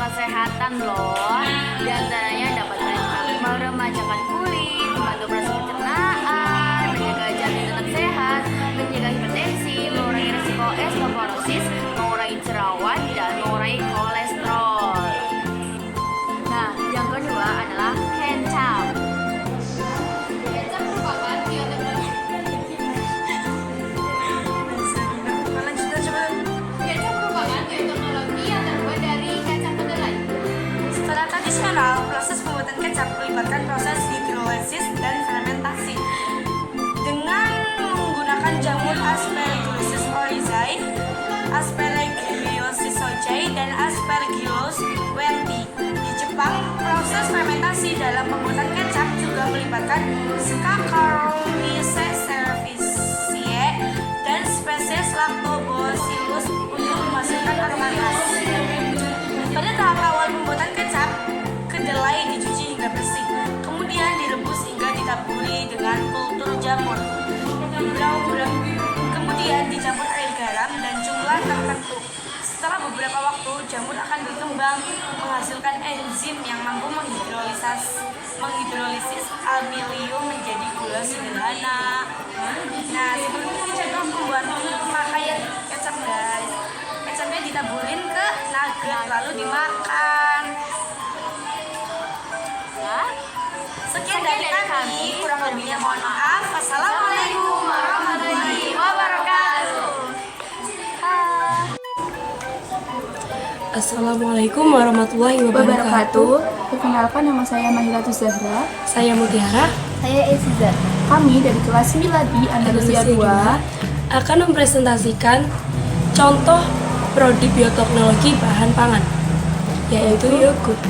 kesehatan loh. Di antaranya dapat meremajakan kulit, membantu proses pencernaan, menjaga jantung tetap sehat, mencegah hipertensi, mengurangi risiko osteoporosis, mengurangi jerawat, dan mengurangi kolesterol. Nah, yang kedua adalah kecap. Kecap merupakan bioteknologi. Kecap merupakan bioteknologi yang terbuat dari kacang kedelai. Secara tradisional, proses pembuatan kecap melibatkan proses hidrolisis dan fermentasi dengan menggunakan jamur Aspergillus oryzae, Aspergillus shojae, dan Aspergillus wendti. Di Jepang, proses fermentasi dalam pembuatan kecap juga melibatkan Saccharomyces cerevisiae dan spesies Lactobacillus untuk menghasilkan aroma khas. Pada tahap awal pembuatan kecap, kedelai dicuci hingga bersih, kemudian direbus hingga ditaburi dengan kultur jamur. Kemudian dicampur air garam dan jumlah tertentu. Setelah beberapa waktu, jamur akan berkembang menghasilkan enzim yang mampu menghidrolisis aluminium menjadi gula sederhana. Nah, seperti ini contoh pembuatan pemakaian kecap, guys. Kecapnya ditaburin ke nugget lalu dimakan. Sekian dari kami, kurang lebihnya mohon maaf. Wassalamualaikum warahmatullahi wabarakatuh. Assalamualaikum warahmatullahi wabarakatuh. Perkenalkan, nama saya Mahilatus Zahra. Saya Mutiara. Saya Eziza. Kami dari kelas 9 di Andalusia 2 akan mempresentasikan contoh prodi bioteknologi bahan pangan, yaitu yogurt.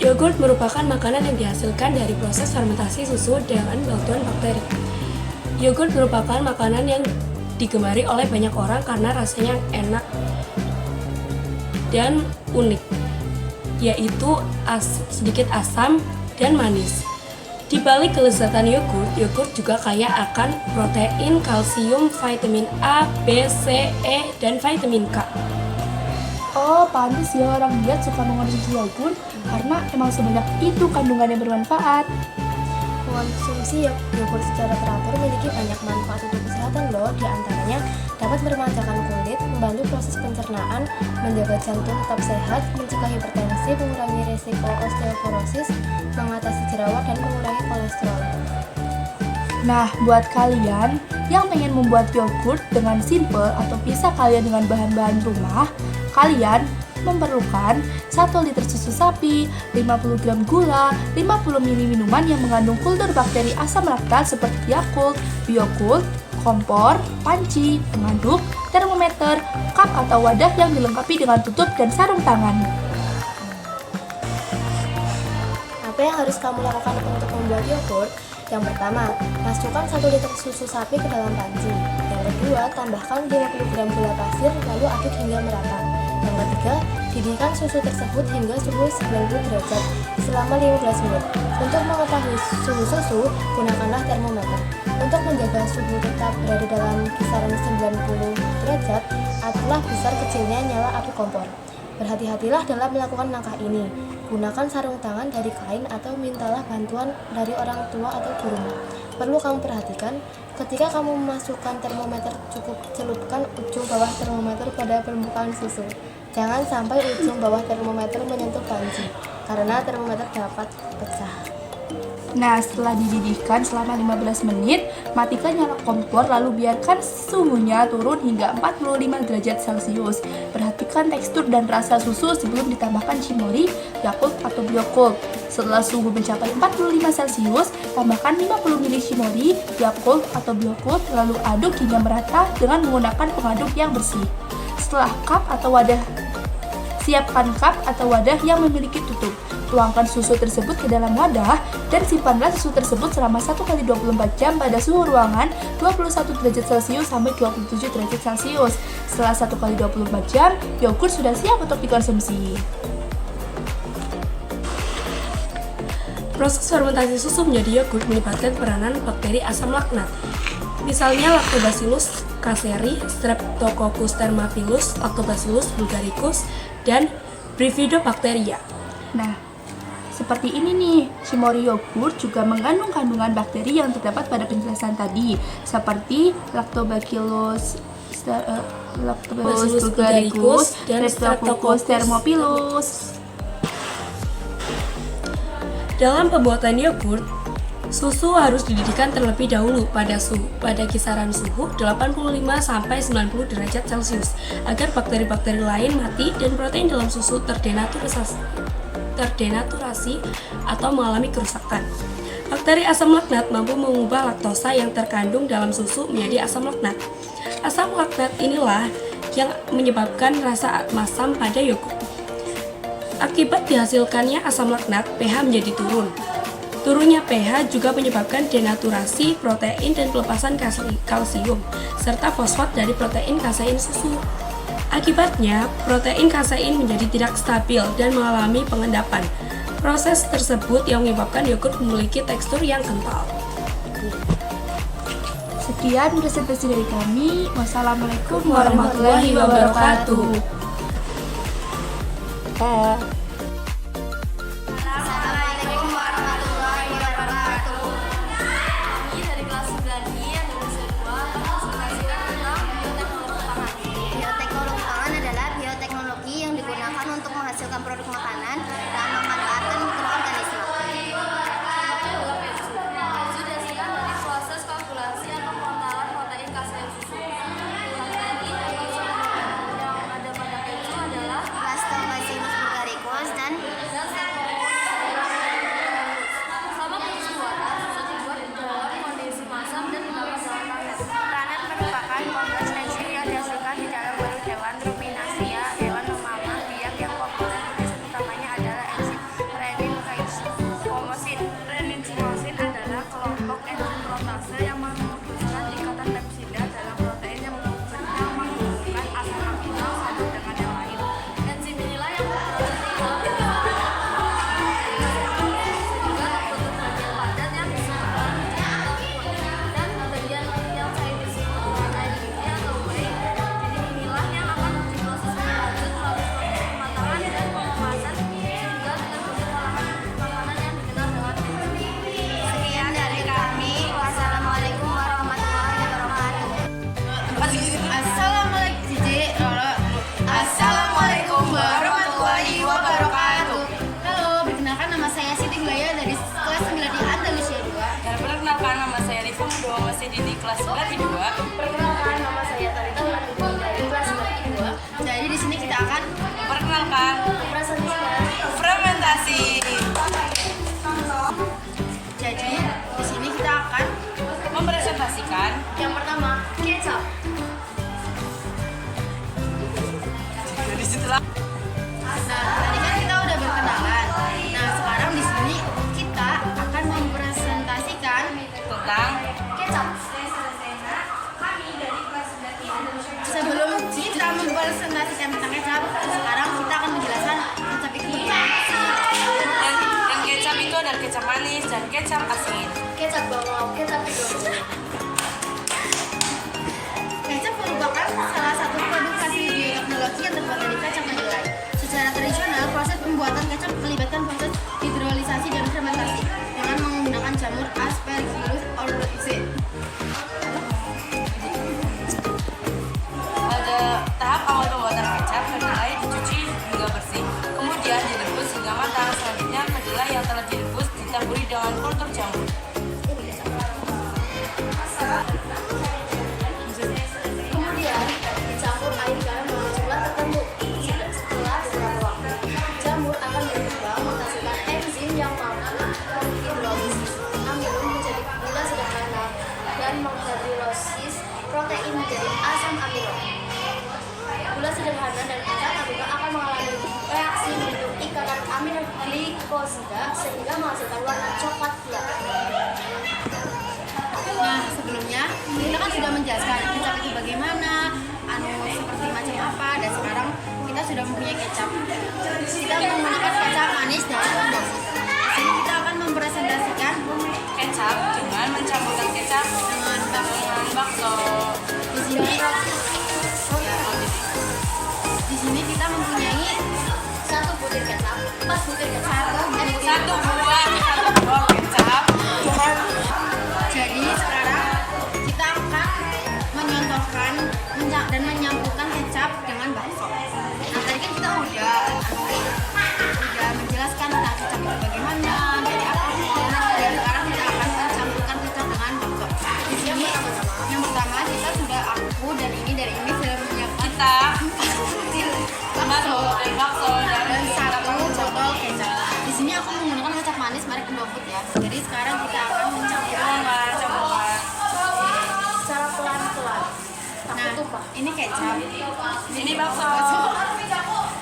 Yogurt merupakan makanan yang dihasilkan dari proses fermentasi susu dengan bantuan bakteri. Yogurt merupakan makanan yang digemari oleh banyak orang karena rasanya enak dan unik, yaitu sedikit asam dan manis. Di balik kelezatan yogurt juga kaya akan protein, kalsium, vitamin A, B, C, E, dan vitamin K. Oh, pantas ya orang lihat suka mengonsumsi yogurt karena emang sebanyak itu kandungan yang bermanfaat. Mengonsumsi yogurt secara teratur memiliki banyak manfaat untuk kesehatan loh. Di antaranya dapat meremajakan kulit, membantu proses pencernaan, menjaga jantung tetap sehat, mencegah hipertensi, mengurangi risiko osteoporosis, mengatasi jerawat, dan mengurangi kolesterol. Nah, buat kalian yang pengen membuat yogurt dengan simple atau bisa kalian dengan bahan-bahan rumah, kalian memerlukan 1 liter susu sapi, 50 gram gula, 50 ml minuman yang mengandung kultur bakteri asam laktat seperti Yakult, Biokult, kompor, panci, pengaduk, termometer, cup atau wadah yang dilengkapi dengan tutup dan sarung tangan. Apa yang harus kamu lakukan untuk membuat yogurt? Yang pertama, masukkan 1 liter susu sapi ke dalam panci. Yang kedua, tambahkan 50 gram gula pasir lalu aduk hingga merata. Yang ketiga, didihkan susu tersebut hingga suhu 90 derajat selama 15 menit. Untuk mengetahui suhu susu, gunakanlah termometer. Untuk menjaga suhu tetap berada dalam kisaran 90 derajat, aturlah besar kecilnya nyala api kompor. Berhati-hatilah dalam melakukan langkah ini. Gunakan sarung tangan dari kain atau mintalah bantuan dari orang tua atau gurumu. Perlu kamu perhatikan, ketika kamu memasukkan termometer, cukup celupkan ujung bawah termometer pada permukaan susu. Jangan sampai ujung bawah termometer menyentuh panci, karena termometer dapat pecah. Nah, setelah dididihkan selama 15 menit, matikan nyala kompor lalu biarkan suhunya turun hingga 45 derajat Celcius. Perhatikan tekstur dan rasa susu sebelum ditambahkan Cimori, Yakult atau Biokult. Setelah suhu mencapai 45 Celcius, tambahkan 50 ml Cimori, Yakult atau Biokult lalu aduk hingga merata dengan menggunakan pengaduk yang bersih. Setelah cup atau wadah, siapkan cup atau wadah yang memiliki tutup. Tuangkan susu tersebut ke dalam wadah dan simpanlah susu tersebut selama 1x24 jam pada suhu ruangan 21 derajat Celcius sampai 27 derajat Celcius. Setelah 1x24 jam, yogurt sudah siap untuk dikonsumsi. Proses fermentasi susu menjadi yogurt melibatkan peranan bakteri asam laknat. Misalnya Lactobacillus caseri, Streptococcus thermophilus, Lactobacillus bulgaricus, dan Bifidobacteria. Nah, seperti ini nih, Shimori yogurt juga mengandung kandungan bakteri yang terdapat pada penjelasan tadi, seperti Lactobacillus bulgaricus dan Streptococcus thermophilus. Dalam pembuatan yogurt, susu harus dididihkan terlebih dahulu pada kisaran suhu 85-90 derajat Celcius agar bakteri-bakteri lain mati dan protein dalam susu terdenaturasi atau mengalami kerusakan. Bakteri asam laknat mampu mengubah laktosa yang terkandung dalam susu menjadi asam laknat. Asam laknat inilah yang menyebabkan rasa masam pada yogurt. Akibat dihasilkannya asam laknat, pH menjadi turun. Turunnya pH juga menyebabkan denaturasi protein dan pelepasan kalsium, serta fosfat dari protein kasein susu. Akibatnya, protein kasein menjadi tidak stabil dan mengalami pengendapan. Proses tersebut yang menyebabkan yogurt memiliki tekstur yang kental. Sekian presentasi dari kami. Wassalamualaikum warahmatullahi wabarakatuh. Assalamualaikum warahmatullahi wabarakatuh. Kami dari kelas 9I yang berusia 2 mengkonsultasikan tentang bioteknologi pangan. Bioteknologi pangan adalah bioteknologi yang digunakan untuk menghasilkan produk makanan dan memanfaatkan mikroorganisme. Sudah dihasilkan dari proses kalkulasi atau pengentalan protein kasein susu. Jadi, yang ada pada keju adalah Lactobacillus bulgaricus dan sama proses pembuatan, susu dibuat dalam kondisi masam dan dilakukan dalam paket. Planet merupakan kompleks enzim yang dihasilkan di dalam baru hewan ruminasia, hewan memamah biak yang populer jenis utamanya adalah enzim renin-chymosin. Renin-chymosin adalah kelompok enzim protase yang memutuskan ikatan pepsida dalam protein yang menghubungkan asam amino satu dengan yang lain. Enzim inilah yang berproses juga bentuk bagian padat yang disebut dan bagian yang cair disebut warna ini atau whey. Jadi inilah yang akan diproses lebih lanjut melalui proses pematangan dan pengemasan sehingga terbentuk olahan makanan yang dikenal dengan enzim. sekian dari kami. Wassalamualaikum warahmatullahi wabarakatuh. Assalamualaikum warahmatullahi wabarakatuh. Halo, perkenalkan nama saya Siti Glaya dari kelas 9 di Andalusia 2. Dan perkenalkan nama saya Rifum Dua masih di kelas 9 2. Perkenalkan nama saya Tarita Wulandari dari kelas 9 2. Jadi di sini kita akan Memperkenalkan fermentasi. jadi di sini kita akan Mempresentasikan yang pertama kecap. jadi setelah Nah, tadi kan kita udah berkenalan. Nah, sekarang di sini kita akan mempresentasikan tentang kecap. Sebelum kita mempresentasikan tentang kecap, sekarang kita akan menjelaskan kecap itu dan kecap itu adalah kecap manis dan kecap asin. kecap bawang, kecap hidung. Kecap merupakan salah satu produk hasil bioteknologi yang terbuat dari kacang kedelai. Secara tradisional, proses pembuatan kecap melibatkan proses hidrolisasi dan fermentasi dengan menggunakan jamur Aspergillus oryzae. Pada tahap awal pembuatan kecap, kedelai dicuci hingga bersih, kemudian direbus hingga matang. Selanjutnya, kedelai yang telah direbus ditaburi dengan kultur jamur. Kemudian dicampur air garam dengan jumlah tertentu. Setelah beberapa waktu, jamur akan berkembang menghasilkan enzim yang mampu menghidrolisis amilum menjadi gula sederhana dan menghidrolisis protein menjadi asam amino. Gula sederhana dan asam amino akan mengalami reaksi membentuk ikatan amino glikosida sehingga menghasilkan warna coklat gelap. Nah, sebelumnya kita kan sudah menjelaskan kecap itu bagaimana, seperti macam apa, dan sekarang kita sudah mempunyai kecap. Kita menggunakan kecap manis dan dosis. Di sini kita akan mempresentasikan Kecap dengan mencampurkan kecap dengan bakso. Di sini kita mempunyai 1 butir kecap, 4 butir kecap, Satu buah kecap. Jadi sekarang kita akan menyontohkan dan menyampurkan kecap dengan bakso. Nah tadi kan kita udah menjelaskan tentang kecap itu bagaimana, jadi apa. Dan sekarang kita akan mencampurkan kecap dengan bakso. Di sini yang pertama kita sudah dan ini sudah menyiapkan Bakso dan bakso dan 1 botol kecap. Di sini aku menggunakan kecap manis merek Indofood ya. Jadi sekarang kita akan mencampurkan secara pelan-pelan. Nah, Ini kecap, ini bakso.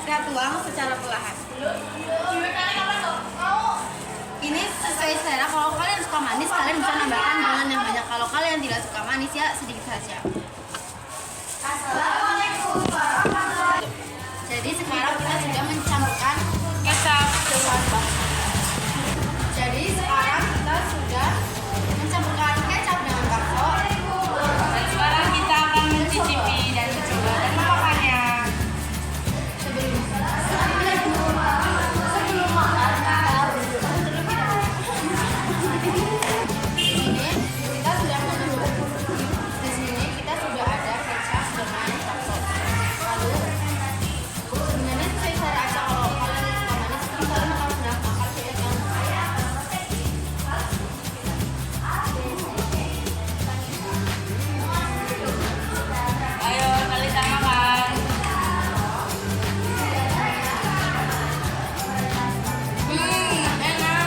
kita tuang secara perlahan. Ini sesuai selera. Kalau kalian suka manis, kalian bisa nambahkan dengan yang banyak. Kalau kalian tidak suka manis ya sedikit saja. Jadi sekarang kita sudah mencampurkan Kecap. dengan bakso. Jadi sekarang kita sudah mencampurkan kecap dengan bakso. Dan sekarang kita akan mencicipi dan mencoba dan memakannya. Sebelum makan di sini kita sudah menunggu. Di sini kita sudah ada kecap dengan bakso. Lalu sebenarnya sesuai selera aja, kalau kalian suka manis tapi kalian harus makan kecap yang Ayo, kita makan. Enak.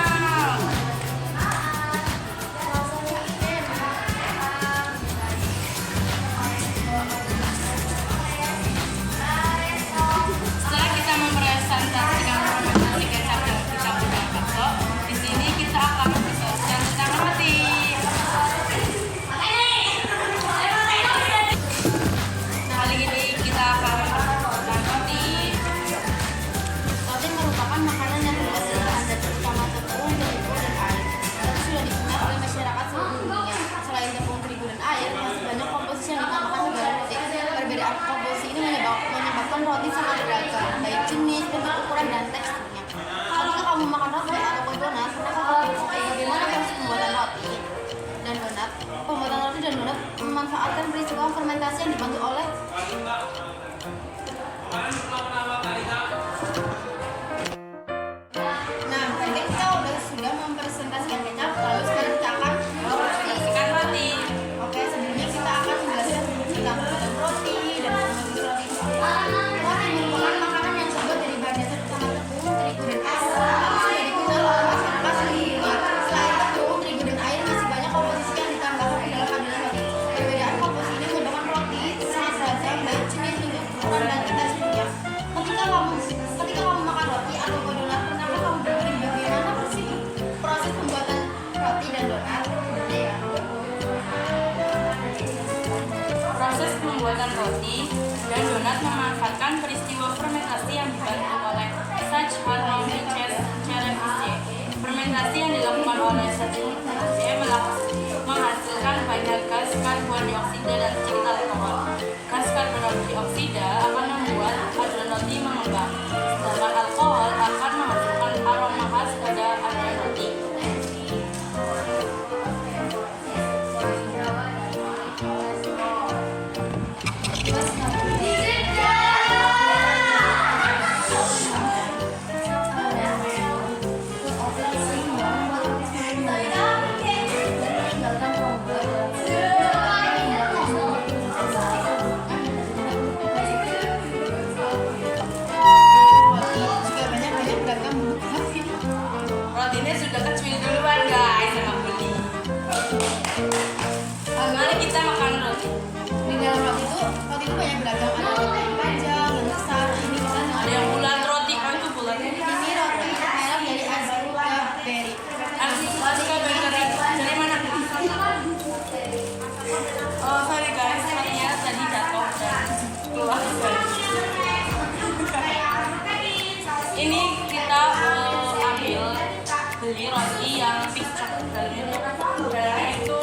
Setelah kita mempresentasikan fermentasi kecap dan dicampur dengan bakso, di sini kita akan mempresentasikan tentang roti. Kali ini kita akan mempresentasikan roti. Roti merupakan makanan yang berbahan dasar utama tepung, terigu, dan air. Roti sudah dikenal oleh masyarakat seluruh dunia. Selain tepung, terigu, dan air, masih banyak komposisi yang ditambahkan ke dalam roti. Perbedaan komposisi ini menyebabkan roti sangat beragam, baik jenis, bentuk, ukuran, dan teksturnya. Ketika kamu makan roti atau kue donat, pernah kamu berpikir bagaimana proses pembuatan roti dan donat? Pembuatan roti dan donat memanfaatkan peristiwa fermentasi yang dibantu oleh Nah, tadi kita sudah mempresentasikan kecap, lalu sekarang kita akan Mempresentasikan roti. Oke, sebelumnya kita akan menjelaskan tentang pembuatan roti dan membuat roti. Roti merupakan makanan yang terbuat dari bahan dasar utama tepung, terigu, dan air. Sudah dikenal oleh masyarakat seluruh dunia. Selain tepung, terigu, dan air, masih banyak komposisi yang ditambahkan ke dalam adonan roti. Perbedaan komposisi ini menyebabkan roti sangat beragam, baik jenis, bentuk, ukuran, dan teksturnya. Ketika kamu makan roti atau kue donat, pernahkah kamu berpikir bagaimana proses pembuatan roti dan donat? Ya. Proses pembuatan roti dan donat memanfaatkan peristiwa fermentasi yang dibantu oleh Saccharomyces cerevisiae. Fermentasi yang dilakukan oleh Saccharomyces menghasilkan banyak gas karbon dioksida dan sedikit alkohol. Gas karbon dioksida akan membuat adonan roti mengembang, sedangkan alkohol akan menghasilkan aroma khas pada adonan roti. Juga banyak beragam bentuk roti. Rotinya sudah kecil duluan guys, sama beli. Mari kita makan roti. Di dalam roti itu banyak beragam, ada roti yang panjang, yang besar. Ini kita Ada yang bulat roti, oh itu bulat. ini roti merek dari Asuka Berry. Asuka Bakery. Dari mana? Oh sorry guys, rotinya tadi jatuh dan keluar. Ini kita beli roti yang picak, dalamnya itu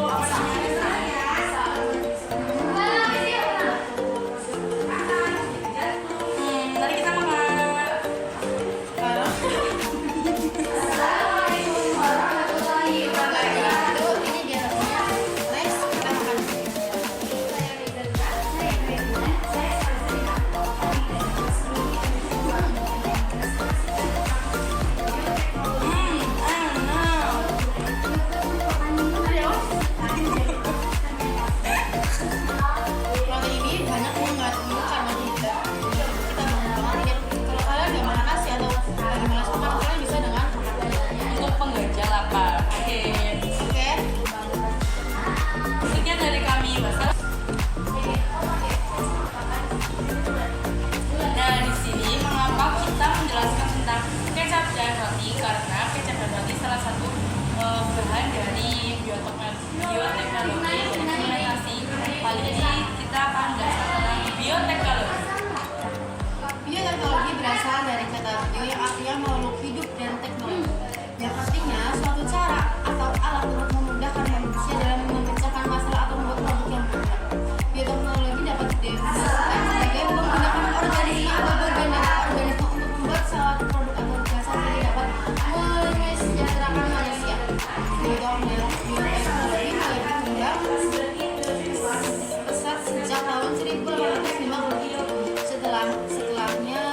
Kali ini kita akan belajar tentang bioteknologi. Bioteknologi berasal dari kata bio yang artinya makhluk hidup dan teknologi, yang artinya suatu cara atau alat untuk memudahkan manusia dalam memecahkan masalah atau membuat produk yang mudah. Bioteknologi dapat didefinisikan sebagai menggunakan organisme atau bagian dari organisme untuk membuat suatu produk atau jasa yang dapat mensejahterakan manusia. Bioteknologi mulai berkembang pesat sejak tahun 1850. Setelahnya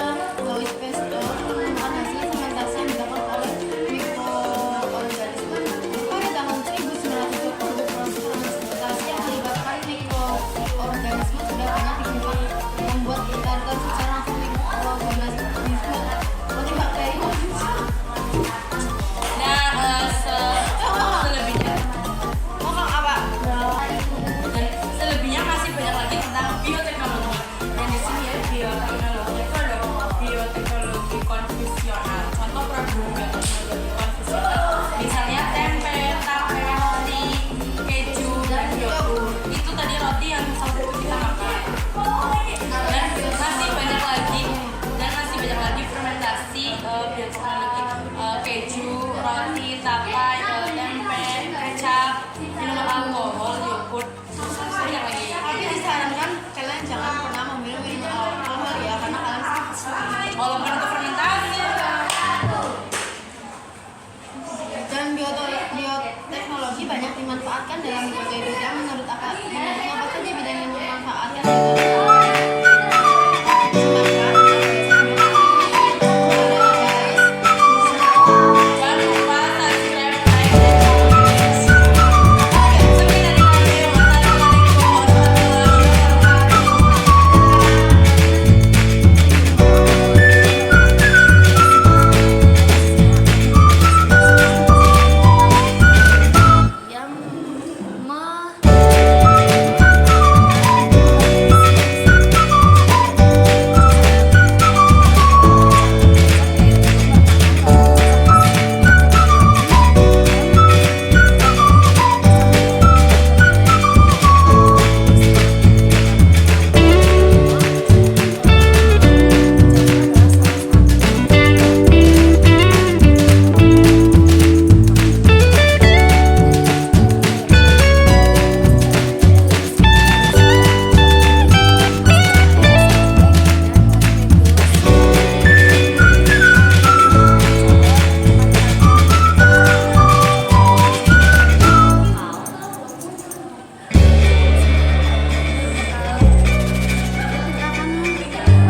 Louis Pasteur menemukan hasil fermentasi yang dilakukan oleh mikroorganisme. Pada tahun 1970, proses fermentasi yang melibatkan mikroorganisme sudah banyak digunakan, membuat ketertarikan secara langsung mikroorganisme seperti bakteri. Selebihnya masih banyak lagi tentang bioteknologi. Dan di sini ya, bioteknologi itu ada bioteknologi konvensional. Contoh produk bioteknologi konvensional, misalnya tempe, tape, roti, keju, dan yogurt. Itu tadi roti yang satu kita makan. Dan masih banyak lagi fermentasi bioteknologi keju, roti, tapai, tempe, kecap, minuman alkohol, yogurt. Banyak lagi. Tapi disarankan kalian jangan pernah meminum alkohol ya, karena kalian Walaupun itu fermentasi. dan bioteknologi banyak dimanfaatkan dalam berbagai bidang. Menurut apa saja bidang yang dimanfaatkan? Jangan lupa subscribe, like, dan share. Sekian dari kami. Wassalamualaikum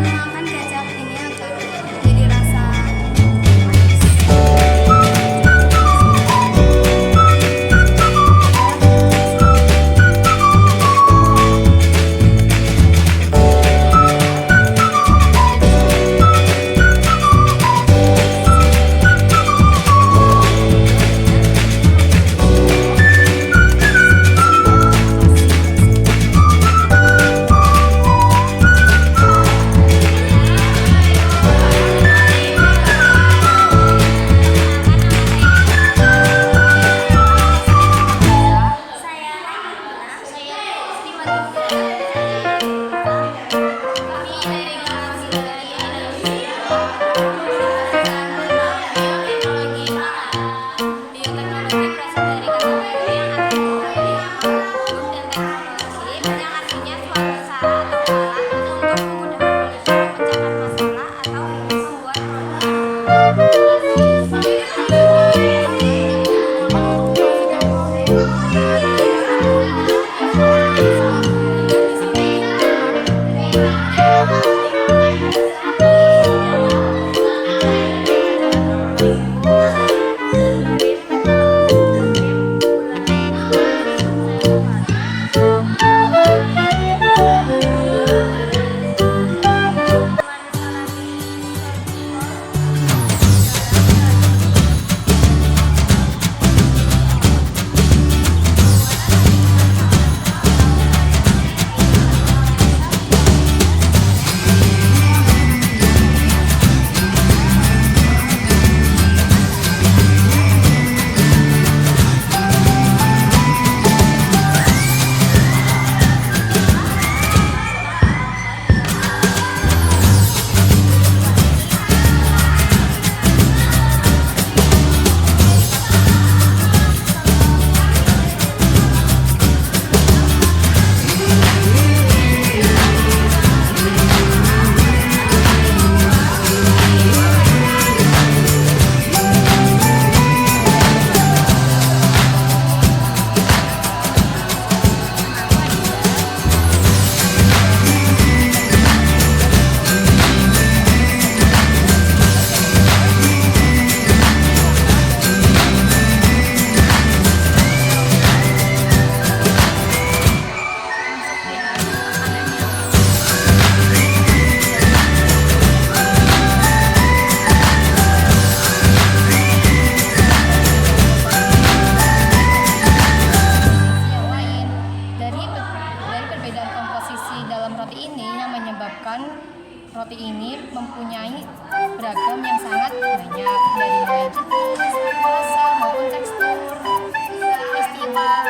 Mengenalkan kecap ini agar jadi rasa menyebabkan roti ini mempunyai beragam yang sangat banyak, dari mulai jenis, rasa maupun tekstur, istimewa